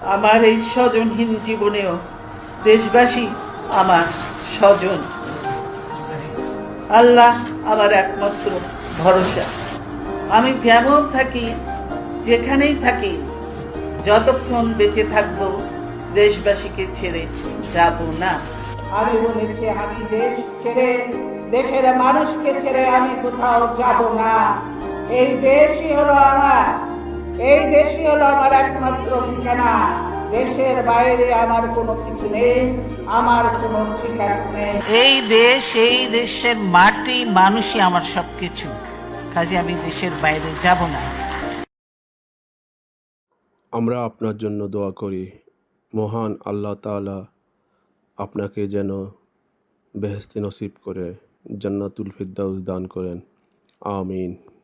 আমার এই স্বজনহীন জীবনেও দেশবাসী আমার স্বজন। আল্লাহ আমার একমাত্র ভরসা। আমি যেমন থাকি, যেখানেই থাকি, যতক্ষণ বেঁচে থাকবো দেশবাসীকে ছেড়ে যাব না। আমি বলেছি, আমি দেশ ছেড়ে, দেশের মানুষকে ছেড়ে আমি কোথাও যাব না। এই দেশই হলো আমার, এই দেশই হলো আমার একমাত্র ঠিকানা। দেশের বাইরে আমার কোনো কিছু নেই, আমার কোনো ঠিকানা নেই। এই দেশ, এই দেশের মাটি, মানুষই আমার সবকিছু। কাজে আমি দেশের বাইরে যাব না। আমরা আপনার জন্য দোয়া করি, মহান আল্লাহ তাআলা আপনাকে যেন বেহেশতে নসিব করে, জান্নাতুল ফিরদাউস দান করেন। আমিন।